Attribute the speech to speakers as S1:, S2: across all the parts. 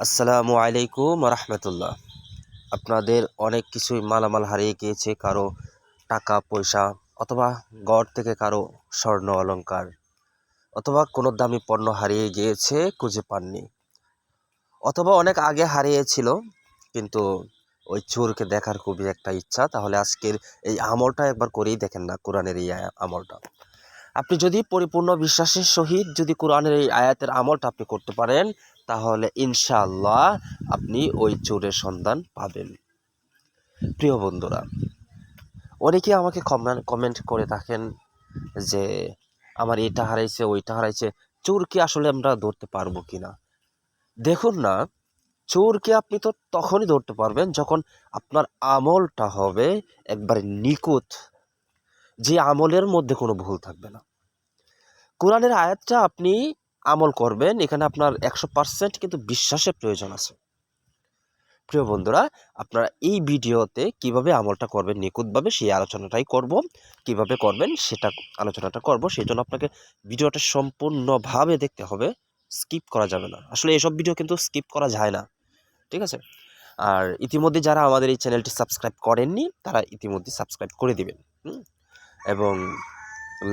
S1: আসসালামু আলাইকুম রহমতুল্লাহ। আপনাদের অনেক কিছুই মালামাল হারিয়ে গিয়েছে, কারো টাকা পয়সা অথবা ঘর থেকে কারো স্বর্ণ অলংকার অথবা কোনো দামি পণ্য হারিয়ে গিয়েছে, খুঁজে পাননি, অথবা অনেক আগে হারিয়েছিল কিন্তু ওই চোরকে দেখার খুবই একটা ইচ্ছা। তাহলে আজকের এই আমলটা একবার করেই দেখেন না, কোরআনের এই আমলটা। আপনি যদি পরিপূর্ণ বিশ্বাসের সহিত যদি কোরআনের এই আয়াতের আমলটা আপনি করতে পারেন, তাহলে ইনশাআল্লাহ আপনি ওই চোরের সন্ধান পাবেন। প্রিয় বন্ধুরা, অনেকে আমাকে কমেন্ট করে থাকেন যে আমার এটা হারাইছে, ওইটা হারাইছে, চোরকে আসলে আমরা ধরতে পারবো কিনা। দেখুন না, চোরকে আপনি তো তখনই ধরতে পারবেন যখন আপনার আমলটা হবে একবারে নিখুঁত, যে আমলের মধ্যে কোনো ভুল থাকবে না। কোরআনের আয়াতটা আপনি আমল করবেন, এখানে আপনার 100% কিন্তু বিশ্বাসের প্রয়োজন আছে। প্রিয় বন্ধুরা, আপনারা এই ভিডিওতে কিভাবে আমলটা করবেন নিখুঁতভাবে সেই আলোচনাটাই করব। কিভাবে করবেন সেটা আলোচনাটা করব, সেই জন্য আপনাকে ভিডিওটা সম্পূর্ণভাবে দেখতে হবে, স্কিপ করা যাবে না। আসলে এসব ভিডিও কিন্তু স্কিপ করা যায় না, ঠিক আছে? আর ইতিমধ্যে যারা আমাদের এই চ্যানেলটি সাবস্ক্রাইব করেননি তারা ইতিমধ্যে সাবস্ক্রাইব করে দিবেন, এবং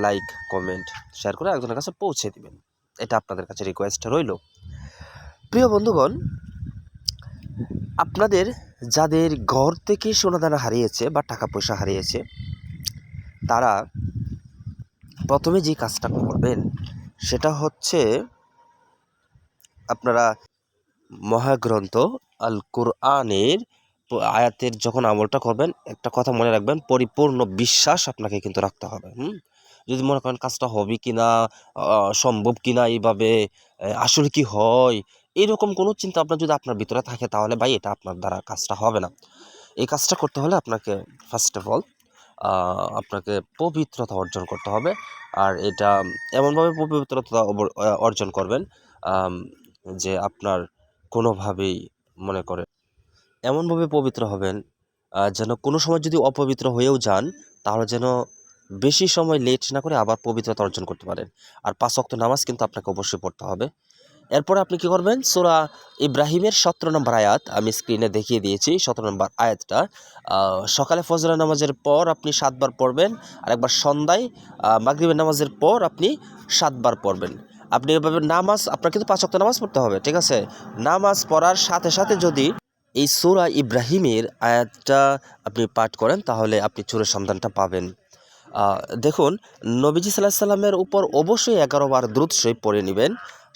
S1: লাইক কমেন্ট শেয়ার করে একজনের কাছে পৌঁছে দিবেন, এটা আপনাদের কাছে রিকোয়েস্ট রইল। প্রিয় বন্ধুগণ, আপনাদের যাদের ঘর থেকে সোনাদানা হারিয়েছে বা টাকা পয়সা হারিয়েছে, তারা প্রথমে যে কাজটা করবেন সেটা হচ্ছে আপনারা মহাগ্রন্থ আল কোরআনের আয়াতের যখন আমলটা করবেন, একটা কথা মনে রাখবেন, পরিপূর্ণ বিশ্বাস আপনাকে কিন্তু রাখতে হবে। যদি মনে করেন কাজটা হবে কিনা, সম্ভব কিনা, এইভাবে আসলে কি হয়, এরকম কোনো চিন্তা আপনার যদি আপনার ভিতরে থাকে, তাহলে ভাই এটা আপনার দ্বারা কাজটা হবে না। এই কাজটা করতে হলে আপনাকে ফার্স্ট অফ অল আপনাকে পবিত্রতা অর্জন করতে হবে। আর এটা এমনভাবে পবিত্রতা অর্জন করবেন যে আপনার কোনোভাবেই মনে করে এমনভাবে পবিত্র হবেন যেন কোনো সময় যদি অপবিত্র হয়েও যান, তাহলে যেন বেশি সময় লেট না করে আবার পবিত্রতা অর্জন করতে পারেন। আর 5 ওয়াক্ত নামাজ কিন্তু আপনাকে অবশ্যই পড়তে হবে। এরপরে আপনি কি করবেন, সূরা ইব্রাহিমের 17 নম্বর আয়াত আমি স্ক্রিনে দেখিয়ে দিয়েছি। 17 নম্বর আয়াতটা সকালে ফজরের নামাজের পর আপনি 7 বার পড়বেন, আর একবার সন্ধ্যায় মাগরিবের নামাজের পর আপনি 7 বার পড়বেন। আপনি এভাবে নামাজ, আপনার কিন্তু 5 ওয়াক্ত নামাজ পড়তে হবে, ঠিক আছে? নামাজ পড়ার সাথে সাথে যদি এই সূরা ইব্রাহিমের আয়াতটা আপনি পাঠ করেন, তাহলে আপনি চোরের সন্ধানটা পাবেন। দেখুন, নবীজি সাল্লাল্লাহু আলাইহি সাল্লামের উপর অবশ্যই 11 বার দুরূদ শরীফ পড়ে নেবেন।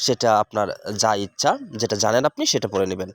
S1: সেটা আপনার যা ইচ্ছা, যেটা জানেন আপনি সেটা পড়ে নেবেন।